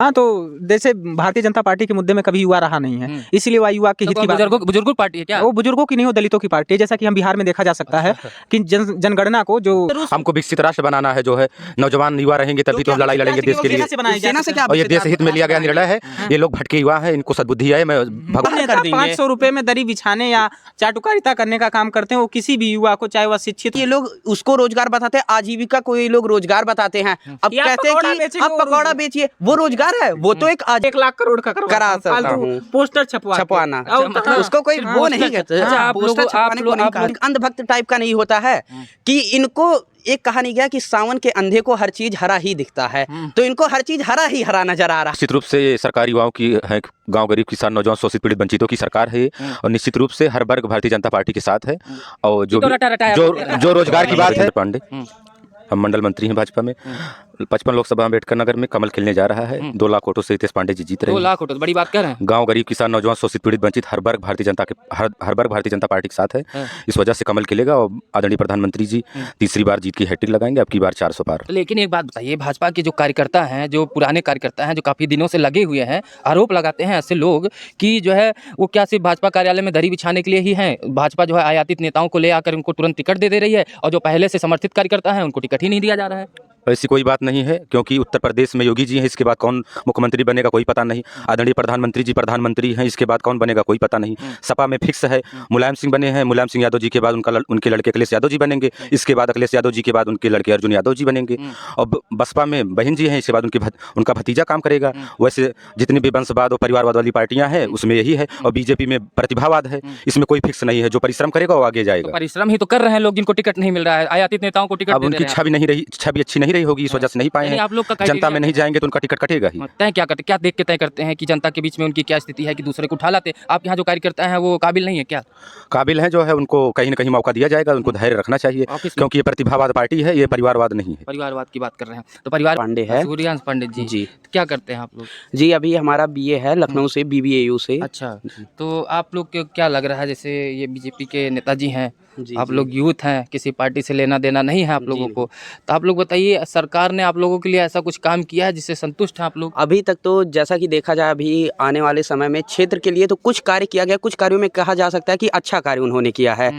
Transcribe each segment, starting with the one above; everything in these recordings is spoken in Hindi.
हाँ, तो जैसे भारतीय जनता पार्टी के मुद्दे में कभी युवा रहा नहीं है, इसलिए वह युवा के हित की बुजुर्गों पार्टी है क्या? वो बुजुर्गों की नहीं, वो दलितों की पार्टी है। जैसा कि हम बिहार में देखा जा सकता है कि जनगणना को जो हमको विकसित राष्ट्र बनाना है, जो है नौजवान युवा रहेंगे तभी तो हम लड़ाई लड़ेंगे देश के लिए। और ये देश हित में लिया गया निर्णय है। ये लोग भटके युवा है, इनको सद्बुद्धि है। मैं भगवान 500 रुपए में दरी बिछाने या चाटुकारिता करने का काम करते हैं, वो किसी भी युवा को, चाहे वह शिक्षित, ये लोग उसको रोजगार बताते हैं, आजीविका को ये लोग रोजगार बताते हैं। अब कहते हैं कि आप पकौड़ा बेचिए, वो रोजगार है, वो तो 1 लाख करोड़ का करा सकता हूँ, पोस्टर छपवाना, उसको कोई वो नहीं कहते। अंधभक्त टाइप का नहीं होता है कि इनको एक कहा नहीं गया कि सावन के अंधे को हर चीज हरा ही दिखता है, तो इनको हर चीज हरा ही हरा नजर आ रहा है। निश्चित रूप से सरकार युवाओं की है, गांव गरीब किसान नौजवान शोषित पीड़ित वंचितों की सरकार है। और निश्चित रूप से हर वर्ग भारतीय जनता पार्टी के साथ है। और जो रोजगार की बात है, पांडे हम मंडल मंत्री हैं भाजपा में। 55 लोकसभा अम्बेडकर नगर में कमल खिलने जा रहा है। 2 लाख वोटों से हितेश पांडे जी जीत रहे हैं। 2 लाख वोटों, बड़ी बात कह रहे हैं। गांव गरीब किसान नौजवान शोषित पीड़ित वंचित हर वर्ग भारतीय जनता पार्टी के साथ है। इस वजह से कमल खिलेगा और आदरणीय प्रधानमंत्री जी तीसरी बार जीत की हैट्रिक लगाएंगे, अब की बार 400 पार। लेकिन एक बात बताइए, भाजपा के जो कार्यकर्ता हैं, जो पुराने कार्यकर्ता हैं, जो काफी दिनों से लगे हुए हैं, आरोप लगाते हैं ऐसे लोग कि जो है वो क्या सिर्फ भाजपा कार्यालय में दरी बिछाने के लिए ही हैं। भाजपा जो है आयातित नेताओं को ले आकर उनको तुरंत टिकट दे रही है, और जो पहले से समर्थित कार्यकर्ता हैं उनको टिकट ही नहीं दिया जा रहा है। ऐसी कोई बात नहीं है, क्योंकि उत्तर प्रदेश में योगी जी हैं, इसके बाद कौन मुख्यमंत्री बनेगा कोई पता नहीं। आदरणीय प्रधानमंत्री जी प्रधानमंत्री हैं, इसके बाद कौन बनेगा कोई पता नहीं। सपा में फिक्स है, मुलायम सिंह बने हैं, मुलायम सिंह यादव जी के बाद उनके लड़के अखिलेश यादव जी बनेंगे, इसके बाद अखिलेश यादव जी के बाद उनके लड़के अर्जुन यादव जी बनेंगे। और बसपा में बहन जी हैं, इसके बाद उनका भतीजा काम करेगा। वैसे जितनी भी वंशवाद और परिवारवाद वाली पार्टियां हैं उसमें यही है। और बीजेपी में प्रतिभावाद है, इसमें कोई फिक्स नहीं है। जो परिश्रम करेगा वो आगे जाएगा। परिश्रम ही तो कर रहे हैं लोग जिनको टिकट नहीं मिल रहा है, आयातित नेताओं को टिकट। अब उनकी छवि अच्छी नहीं रही होगी, इस वजह से नहीं पाए हैं। आप लोग का जनता में नहीं जाएंगे तो उनका टिकट कटेगा ही। तय क्या करते, क्या देख के तय करते हैं कि जनता के बीच में उनकी क्या स्थिति है कि दूसरे को उठा लाते? आप यहाँ जो कार्यकर्ता हैं वो काबिल नहीं है क्या? काबिल है, जो है उनको कहीं ना कहीं मौका दिया जाएगा। उनको धैर्य रखना चाहिए, क्योंकि ये प्रतिभावाद पार्टी है, ये परिवारवाद नहीं है। परिवारवाद की बात कर रहे हैं तो परिवार पांडे है, सूर्यांश पांडे जी क्या करते हैं आप लोग? जी अभी हमारा बीए है लखनऊ से, BBAU से। अच्छा, तो आप लोग को क्या लग रहा है, जैसे ये बीजेपी के नेताजी हैं, आप लोग यूथ हैं, किसी पार्टी से लेना देना नहीं है आप लोगों को, तो आप लोग बताइए सरकार ने आप लोगों के लिए ऐसा कुछ काम किया है जिससे संतुष्ट हैं आप लोग? अभी तक तो जैसा कि देखा जाए, अभी आने वाले समय में क्षेत्र के लिए तो कुछ कार्य किया गया, कुछ कार्यों में कहा जा सकता है कि अच्छा कार्य उन्होंने किया है।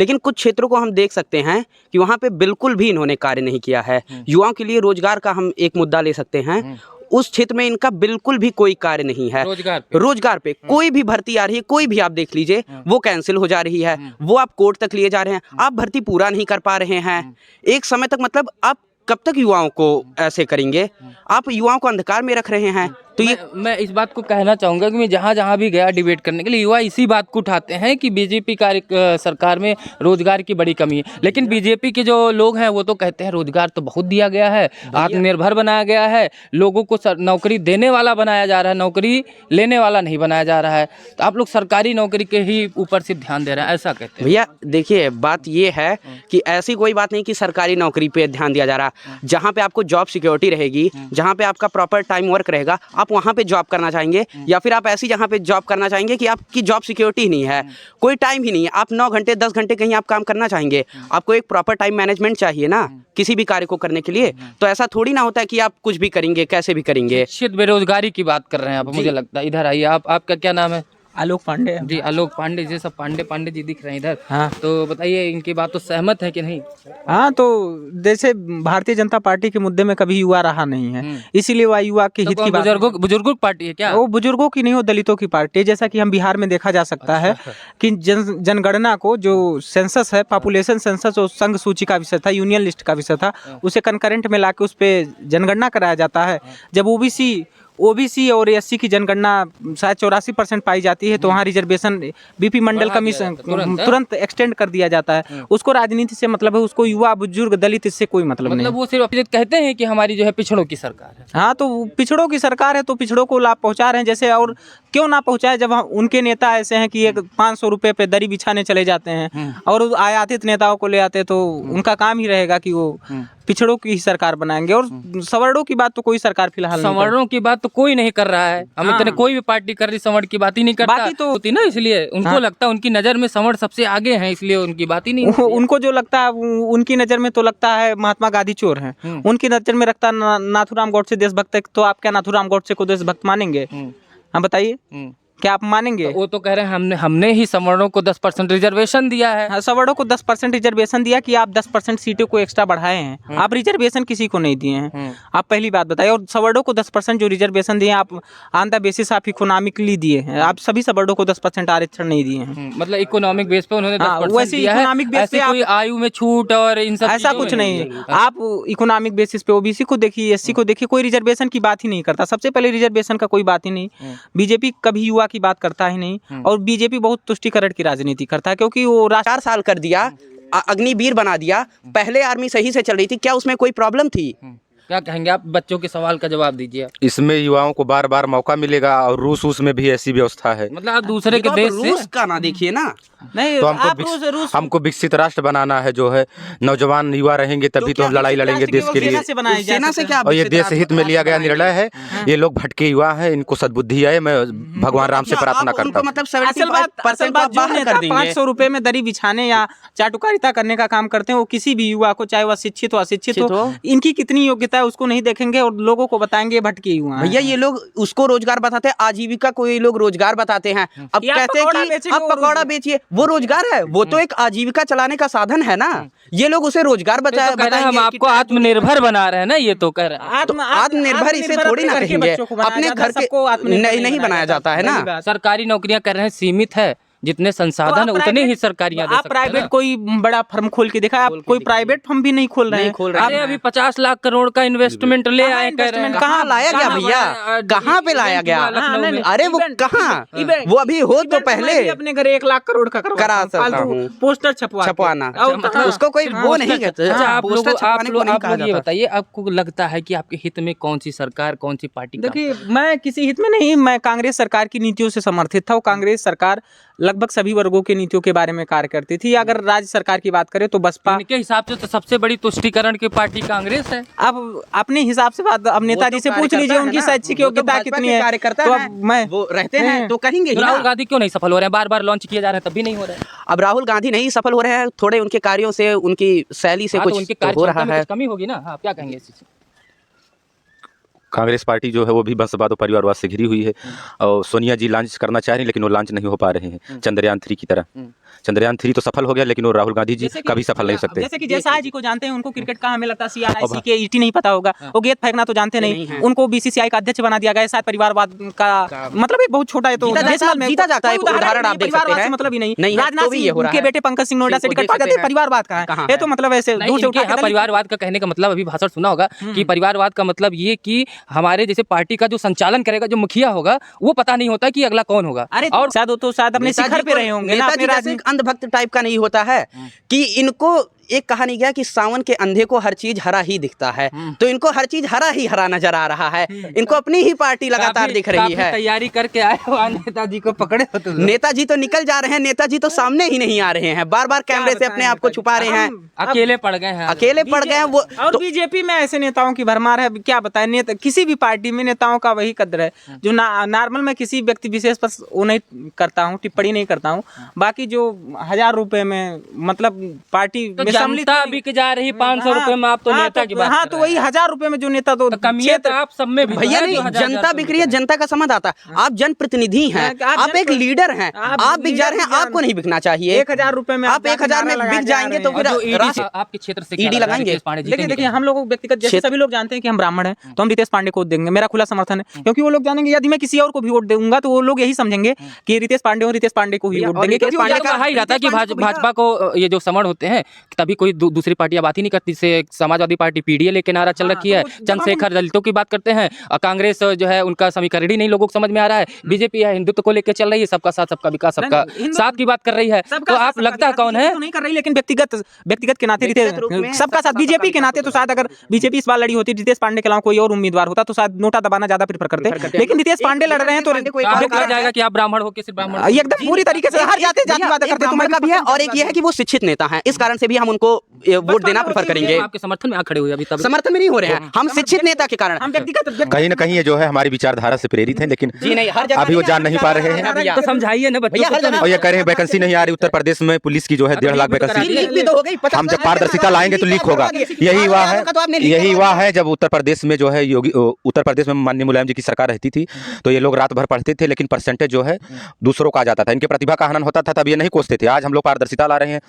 लेकिन कुछ क्षेत्रों को हम देख सकते हैं कि वहाँ पे बिल्कुल भी इन्होंने कार्य नहीं किया है। युवाओं के लिए रोजगार का हम एक मुद्दा ले सकते हैं, उस क्षेत्र में इनका बिल्कुल भी कोई कार्य नहीं है। रोजगार पे कोई भी भर्ती आ रही है, कोई भी आप देख लीजिए, वो कैंसिल हो जा रही है, वो आप कोर्ट तक लिए जा रहे हैं, आप भर्ती पूरा नहीं कर पा रहे हैं। एक समय तक मतलब आप कब तक युवाओं को ऐसे करेंगे? आप युवाओं को अंधकार में रख रहे हैं। तो मैं इस बात को कहना चाहूँगा कि मैं जहाँ भी गया डिबेट करने के लिए, युवा इसी बात को उठाते हैं कि बीजेपी सरकार में रोजगार की बड़ी कमी है। लेकिन बीजेपी के जो लोग हैं वो तो कहते हैं रोजगार तो बहुत दिया गया है, आत्मनिर्भर बनाया गया है, लोगों को नौकरी देने वाला बनाया जा रहा है, नौकरी लेने वाला नहीं बनाया जा रहा है। तो आप लोग सरकारी नौकरी के ही ऊपर से ध्यान दे रहे हैं, ऐसा कहते हैं? भैया देखिए, बात ये है कि ऐसी कोई बात नहीं कि सरकारी नौकरी पे ध्यान दिया जा रहा है। जहाँ पे आपको जॉब सिक्योरिटी रहेगी, जहाँ पे आपका प्रॉपर टाइम वर्क रहेगा, आप वहाँ पे जॉब करना चाहेंगे, या फिर आप ऐसी जगह पे जॉब करना चाहेंगे कि आपकी जॉब सिक्योरिटी ही नहीं है, कोई टाइम ही नहीं है, आप 9 घंटे 10 घंटे कहीं आप काम करना चाहेंगे? आपको एक प्रॉपर टाइम मैनेजमेंट चाहिए ना किसी भी कार्य को करने के लिए। तो ऐसा थोड़ी ना होता है कि आप कुछ भी करेंगे, कैसे भी करेंगे। निश्चित बेरोजगारी की बात कर रहे हैं आप, मुझे लगता है। इधर आइए, आपका क्या नाम है? आलोक पांडे जी, आलोक पांडे जी, सब पांडे जी दिख रहे हैं इधर। हाँ, तो बताइए इनकी बात तो सहमत है कि नहीं? हाँ, तो जैसे भारतीय जनता पार्टी के मुद्दे में कभी युवा रहा नहीं है, इसीलिए वह युवा के हित की बुजुर्गों की पार्टी है क्या? वो बुजुर्गों की नहीं, वो दलितों की पार्टी है। जैसा कि हम बिहार में देखा जा सकता है कि जनगणना को जो सेंसस है, पॉपुलेशन सेंसस, वो संघ सूची का विषय था, यूनियन लिस्ट का विषय था, उसे कंकरेंट में लाके उस पर जनगणना कराया जाता है। जब ओबीसी और एससी की जनगणना शायद 84% पाई जाती है, तो वहाँ रिजर्वेशन बीपी मंडल कमीशन तुरंत एक्सटेंड कर दिया जाता है। उसको राजनीति से मतलब है, उसको युवा बुजुर्ग दलित इससे कोई मतलब नहीं। वो सिर्फ कहते हैं कि हमारी जो है पिछड़ों की सरकार है। हाँ, तो पिछड़ों की सरकार है तो पिछड़ों को लाभ पहुँचा रहे हैं। जैसे और क्यों ना पहुंचाए, जब उनके नेता ऐसे हैं कि एक 500 रुपए पे दरी बिछाने चले जाते हैं और आयातित नेताओं को ले आते, तो उनका काम ही रहेगा कि वो पिछड़ों की ही सरकार बनाएंगे। और सवर्णों की बात तो कोई सरकार फिलहाल नहीं सवर्णों की बात तो कोई नहीं कर रहा है, हम इतने कोई भी पार्टी कर रही सवर्ण की बात ही नहीं करता। बाकी तो होती ना, इसलिए उनको लगता है उनकी नजर में सवर्ण सबसे आगे हैं, इसलिए उनकी बात ही नहीं होती है। उनको जो लगता है, उनकी नज़र में तो लगता है महात्मा गांधी चोर हैं, उनकी नज़र में रखता नाथूराम गोडसे देशभक्त है। तो आप क्या नाथूराम गोडसे को देशभक्त मानेंगे? हाँ बताइए, क्या आप मानेंगे? वो तो कह रहे हैं हमने ही सवर्णों को 10% रिजर्वेशन दिया है। हाँ, सवर्णों को 10% रिजर्वेशन दिया कि आप 10% सीटों को एक्स्ट्रा बढ़ाए हैं, आप रिजर्वेशन किसी को नहीं दिए हैं। आप पहली बात बताइए। और सवर्णों को 10% जो रिजर्वेशन दिए आप ऑन द बेसिस आप इकोनॉमिकली दिए हैं, आप सभी सवर्णों को 10% आरक्षण नहीं दिए हैं। मतलब इकोनॉमिक बेस पे उन्होंने 10% वैसे दिया है, इकोनॉमिक बेस पे कोई आयु में छूट और इन सब ऐसा कुछ नहीं है। आप इकोनॉमिक बेसिस पे ओबीसी को देखिए, एससी को देखिए, कोई रिजर्वेशन की बात ही नहीं करता। सबसे पहले रिजर्वेशन का कोई बात ही नहीं। बीजेपी कभी युवा की बात करता ही नहीं, और बीजेपी बहुत तुष्टीकरण की राजनीति करता है, क्योंकि वो 4 साल कर दिया, अग्निवीर बना दिया। पहले आर्मी सही से चल रही थी, क्या उसमें कोई प्रॉब्लम थी? क्या कहेंगे आप? बच्चों के सवाल का जवाब दीजिए। इसमें युवाओं को बार बार मौका मिलेगा, और रूस में भी ऐसी व्यवस्था है। मतलब आप दूसरे के देश से रूस का ना देखिए ना। नहीं, तो आप हमको विकसित राष्ट्र बनाना है, जो है नौजवान युवा रहेंगे तभी तो हम लड़ाई लड़ेंगे देश के लिए। सेना से क्या? और ये देश हित में लिया गया निर्णय है। ये लोग भटके युवा हैं, इनको सद्बुद्धि है। मैं भगवान राम से प्रार्थना करता हूँ। मतलब असल बात जो नेता 500 रुपए में दरी बिछाने या चाटुकारिता करने का काम करते हैं, वो किसी भी युवा को, चाहे वह शिक्षित हो अशिक्षित हो, इनकी कितनी योग्यता है उसको नहीं देखेंगे और लोगों को बताएंगे भटके युवा हैं। भैया ये लोग उसको रोजगार बताते हैं, आजीविका को ये लोग रोजगार बताते हैं। अब कहते हैं कि आप पकौड़ा बेचिए, वो रोजगार है, वो तो एक आजीविका चलाने का साधन है ना। ये लोग उसे रोजगार बताएंगे। हम आपको आत्मनिर्भर बना रहे हैं ना, ये तो कह रहे हैं। आत्मनिर्भर इसे थोड़ी ना कहेंगे, अपने घर के नहीं बनाया जाता है ना। सरकारी नौकरियां कर रहे हैं, सीमित है, जितने संसाधन उतने ही सरकारियां दे आप सकते हैं प्राइवेट ना। कोई बड़ा फर्म खोल के देखा? आप कोई प्राइवेट फर्म भी नहीं खोल रहे हैं। अरे अभी 50 लाख करोड़ का इन्वेस्टमेंट ले आए, कह रहे हैं। कहाँ लाया गया भैया? कहाँ पे लाया गया? अरे वो कहाँ, वो अभी हो तो पहले अपने घर 1 लाख करोड़ का करा सकता हूँ। पोस्टर छपवाना, उसको कोई वो नहीं कहते। अच्छा, आप लोग नहीं ये बताइए, आपको लगता है कि आपके हित में कौन सी सरकार, कौन सी पार्टी? देखिए, मैं किसी हित में नहीं, मैं कांग्रेस सरकार की नीतियों से समर्थित था। वो कांग्रेस सरकार लगभग सभी वर्गों की नीतियों के बारे में कार्य करती थी। अगर राज्य सरकार की बात करें तो बसपा इनके हिसाब से तो सबसे बड़ी तुष्टीकरण की पार्टी कांग्रेस है। अब अपने हिसाब से बात, अब नेताजी से पूछ लीजिए उनकी शैक्षिक योग्यता कितनी है। तो अब मैं वो रहते हैं तो करेंगे ही ना। राहुल गांधी क्यों नहीं सफल हो रहे हैं? बार बार लॉन्च किए जा रहे हैं, तब भी नहीं हो रहे हैं। अब राहुल गांधी नहीं सफल हो रहे हैं, थोड़े उनके कार्यों से, उनकी शैली से तो कुछ उनके हो रहा है। कमी होगी ना। आप क्या कहेंगे इस चीज़ से? कांग्रेस पार्टी जो है वो भी बंसवाद और परिवारवाद से घिरी हुई है, और सोनिया जी लॉन्च करना चाह रही हैं लेकिन वो लॉन्च नहीं हो पा रहे हैं। चंद्रयान 3 की तरह चंद्रयान 3 तो सफल हो गया, लेकिन वो राहुल गांधी जी कभी सफल नहीं सकते। जैसे कि जयसाल जी को जानते हैं, उनको क्रिकेट का हमें लगता है CRIC के ET नहीं पता होगा, वो गेंद फेंकना तो जानते नहीं। उनको BCCI का अध्यक्ष बना दिया गया। शायद परिवारवाद का मतलब एक बहुत छोटा है, तो जीता जाता है। उदाहरण आप देख सकते हैं, मतलब ही नहीं। नहीं, राजनाथ तो भी ये हो सिंह रहा के है। बेटे पंकज सिंह नोएडा से टिकट पा जाते, परिवारवाद का है ये तो मतलब ऐसे दूर से उठा के परिवारवाद का कहने का मतलब, अभी भाषण सुना होगा कि परिवारवाद का मतलब ये कि हमारे जैसे पार्टी का जो संचालन करेगा, जो मुखिया होगा, वो पता नहीं होता कि अगला कौन होगा। अरे और शायद तो शायद अपने शिखर पे रहे होंगे ना, अपने राजनीतिक अंधभक्त टाइप का नहीं होता है कि इनको एक कहा नहीं गया कि सावन के अंधे को हर चीज हरा ही दिखता है, तो इनको हर चीज हरा ही हरा नजर आ रहा है। इनको अपनी ही पार्टी लगातार दिख रही है। तैयारी करके आए हो, नेताजी को पकड़े हो तो नेताजी तो निकल जा रहे हैं, नेताजी तो सामने ही नहीं आ रहे हैं, बार बार कैमरे से अपने आप को छुपा रहे हैं। अकेले पड़ गए हैं, अकेले पड़ गए हैं वो। और बीजेपी में ऐसे नेताओं की भरमार है, क्या बताएं। नेता किसी भी पार्टी में नेताओं का वही कद्र है जो नॉर्मल में किसी व्यक्ति विशेष पर वो नहीं करता हूँ, टिप्पणी नहीं करता हूँ। बाकी जो 1000 रुपए में मतलब पार्टी में सम्मिलित जा रही 500 रुपए में, आप तो नेता की बात। हाँ, तो वही 1000 रुपए में जो नेता तो कमी है, तो आप सब में भी भैया नहीं, जनता बिक रही है, जनता का समझ आता है। आप जनप्रतिनिधि हैं, आप एक लीडर हैं, आप बिक जा रहे हैं, आपको नहीं बिकना चाहिए। 1000 रुपए में आप 1000 में बिक जाएंगे तो फिर आपके क्षेत्र से ईडी लगाएंगे। देखिए हम लोग व्यक्तिगत, जैसे सभी लोग जानते हैं कि हम ब्राह्मण हैं, तो हम रितेश पांडे को देंगे, मेरा खुला समर्थन है। क्योंकि वो लोग जानेंगे यदि मैं किसी और को भी वोट दूंगा तो वो लोग यही समझेंगे कि रितेश पांडे को ही वोट देंगे। कहा ही रहता है कि भाजपा को ये जो समण होते हैं, तभी कभी कोई दूसरी पार्टियां बात ही नहीं करती। जैसे समाजवादी पार्टी पीडीए लेके नारा चल रखी है, चंद्रशेखर दलितों की बात करते हैं, और कांग्रेस जो है उनका समीकरण ही नहीं लोगों को समझ में आ रहा है। बीजेपी है हिंदुत्व को लेकर चल रही है, सबका साथ सबका विकास सबका साथ की बात कर रही है। तो आप लगता कौन है नहीं कर रही, लेकिन व्यक्तिगत के नाते सबका साथ बीजेपी के नाते तो शायद अगर बीजेपी इस बार लड़ी होती, रितेश पांडे के अलावा कोई और उम्मीदवार होता तो शायद नोटा दबाना ज्यादा प्रेफर करते, लेकिन रितेश पांडे लड़ रहे हैं तो कहा जाएगा कि आप ब्राह्मण हो कि सिर्फ ब्राह्मण एकदम पूरी तरीके से हर जातिवाद करते। तुम्हारे का भी है और एक ये है कि वो शिक्षित नेता हैं, इस कारण से भी हम उनको वोट देना प्रेफर करेंगे। आपके समर्थन में आ खड़े हुए अभी तब समर्थन में नहीं हो रहे हैं, हम शिक्षित नेता के कारण। हम व्यक्तिगत कहीं ना कहीं ये जो है हमारी विचारधारा से प्रेरित है, लेकिन जी नहीं, हर जगह अभी वो जान नहीं पा रहे हैं। तो समझाइए ना बच्चों को। और ये कह रहे हैं वैकेंसी नहीं आ रही उत्तर प्रदेश में, पुलिस की जो है 1.5 लाख वैकेंसी। हम जब पारदर्शिता लाएंगे तो लीक होगा। यही हुआ है जब उत्तर प्रदेश में जो है उत्तर प्रदेश में माननीय मुलायम जी की सरकार रहती थी, तो ये लोग रात भर पढ़ते थे, लेकिन परसेंटेज जो है दूसरों का आ जाता था। इनके प्रतिभा का हनन होता था, तब ये नहीं कोसते थे। आज हम लोग पारदर्शिता ला रहे हैं,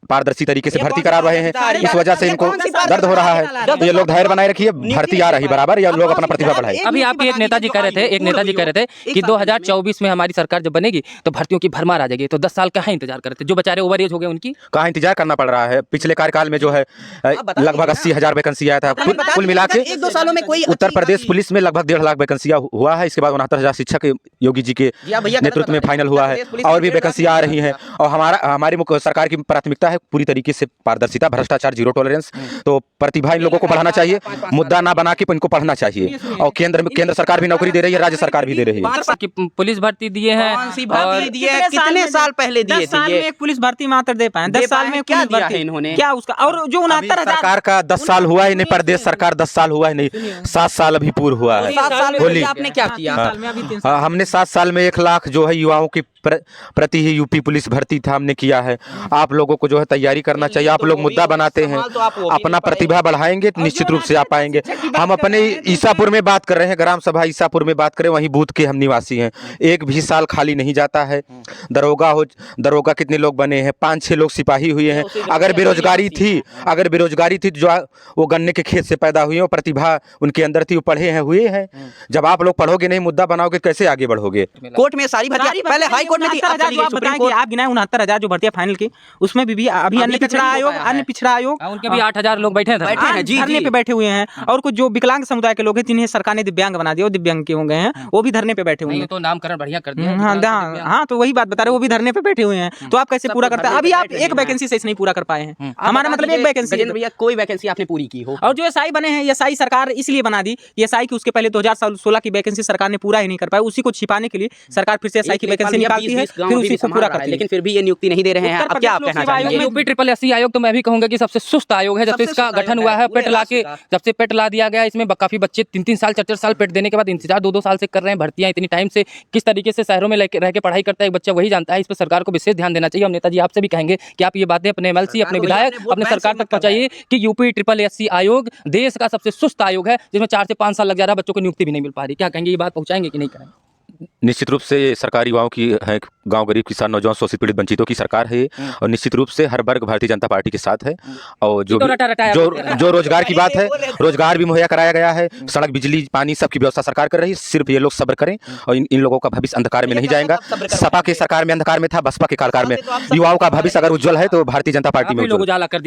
पारदर्शी तरीके से भर्ती करा रहे हैं, इस वजह से इनको दर्द हो रहा है। तो ये लोग धैर्य बनाए रखिए, भर्ती आ रही बराबर, या लोग अपना प्रतिभा बढ़ाए। अभी आपके एक नेताजी कह रहे थे कि 2024 में हमारी सरकार जब बनेगी तो भर्तियों की भरमार आ जाएगी। तो 10 साल कहाँ इंतजार कर रहे थे? जो बेचारे ओवर एज हो गए उनकी कहाँ इंतजार करना पड़ रहा है। पिछले कार्यकाल में जो है लगभग 80,000 वैकेंसी आया था। कुल मिला के 1-2 सालों में कोई उत्तर प्रदेश पुलिस में लगभग 1.5 लाख वैकेंसी हुआ है। इसके बाद 69,000 शिक्षक योगी जी के नेतृत्व में फाइनल हुआ है, और भी वैकेंसी आ रही है। और हमारी सरकार की प्राथमिकता है पूरी तरीके से पारदर्शिता, भ्रष्टाचार, जीरो टॉलरेंस। तो प्रतिभा इन लोगों को बढ़ाना चाहिए, मुद्दा ना बना के इनको पढ़ना चाहिए। और केंद्र सरकार भी नौकरी दे रही है, राज्य सरकार भी दे रही है। पुलिस भर्ती दिए हैं, कितने साल पहले दिए थे? 10 साल में एक पुलिस भर्ती मात्र दे पाए, 10 साल में क्या दिया है इन्होंने? क्या उसका? और जो 69,000 सरकार का 10 साल हुआ ही नहीं, प्रदेश सरकार 10 साल हुआ ही नहीं, 7 साल अभी पूर्ण हुआ है। 7 साल बोली में आपने क्या किया? हमने 7 साल में 1 लाख जो है युवाओं की प्रति ही यूपी पुलिस भर्ती था, हमने किया है। आप लोगों को जो है तैयारी करना चाहिए। आप लोग मुद्दा बनाते हैं, अपना प्रतिभा बढ़ाएंगे तो निश्चित रूप से आ पाएंगे। हम अपने ईसापुर में बात कर रहे हैं, ग्राम सभा ईसापुर में बात करें, वहीं बूथ के हम निवासी हैं। एक भी साल खाली नहीं जाता है। दरोगा कितने लोग बने हैं? 5-6 लोग सिपाही हुए हैं। अगर बेरोजगारी थी जो वो गन्ने के खेत से पैदा हुए हैं, प्रतिभा उनके अंदर थी, वो पढ़े हैं, हुए हैं। जब आप लोग पढ़ोगे नहीं, मुद्दा बनाओगे, कैसे आगे बढ़ोगे? कोर्ट में सारी भर्तियां पहले हाई कोर्ट में थी, अब चली गई आप सुप्रीम बताएं कि कोर्ट। आप गिनाए 69,000 जो भर्तियां फाइनल की, उसमें भी अभी अन्य पिछड़ा आयोग उनके भी 8,000 लोग बैठे हैं धरने पे बैठे हुए हैं। और कुछ जो विकलांग समुदाय के लोग हैं जिन्हें सरकार ने दिव्यांग बना दिया, वो दिव्यांग के हो गए हैं, वो भी धरने पे बैठे हुए हैं। तो नामकरण बढ़िया कर दिया। हाँ, तो वही बात बता रहे, वो भी धरने पे बैठे हुए हैं। तो आप कैसे पूरा करते हैं? अभी आप एक वैकेंसी से नहीं पूरा कर पाए हैं। हमारा मतलब एक वैकेंसी। भैया कोई वैकेंसी आपने पूरी की हो? और जो एसआई बने हैं, एसआई सरकार इसलिए बना दी, एसआई की उसके पहले 2016 की वैकेंसी सरकार ने पूरा ही नहीं कर पाई। उसी को छिपाने के लिए सरकार फिर से एसआई की वैकेंसी निकालती है, फिर उसी को पूरा करती है। लेकिन फिर भी ये नियुक्ति नहीं दे रहे हैं। अब क्या आप कहना चाहेंगे? यूपी SSS आयोग तो मैं भी कहूंगा कि सबसे सुस्त आयोग है। जब से इसका गठन हुआ है, जब से पेट ला दिया गया, इसमें काफी बच्चे 3-3 साल 4-4 साल पेट देने के बाद इंतजार 2-2 साल से कर रहे हैं। भर्तियां इतनी टाइम से किस तरीके से शहरों में रह के पढ़ाई करता है एक बच्चा, वही जानता है। इस पर सरकार को विशेष ध्यान देना चाहिए। हम नेताजी आपसे भी कहेंगे कि आप ये बातें अपने MLC, अपने विधायक, अपने सरकार तक पहुंचाइए कि यूपी SSS आयोग देश का सबसे सुस्त आयोग है, जिसमें 4 से 5 साल लग जा रहा है, बच्चों को नियुक्ति भी नहीं मिल पा रही। क्या कहेंगे, ये बात पहुंचाएंगे कि नहीं करेंगे? निश्चित रूप से सरकारी युवाओं की है, गांव गरीब किसान नौजवान शोषित पीड़ित वंचितों की सरकार है, और निश्चित रूप से हर वर्ग भारतीय जनता पार्टी के साथ है। और जो रोजगार की बात है, रोजगार भी मुहैया कराया गया है, सड़क, बिजली, पानी सबकी व्यवस्था सरकार कर रही है। सिर्फ ये लोग सब्र करें, और इन लोगों का भविष्य अंधकार में नहीं जाएगा। सपा के सरकार में अंधकार में था, बसपा के सरकार में युवाओं का भविष्य अगर उज्जवल है तो भारतीय जनता पार्टी में लोग उजाला कर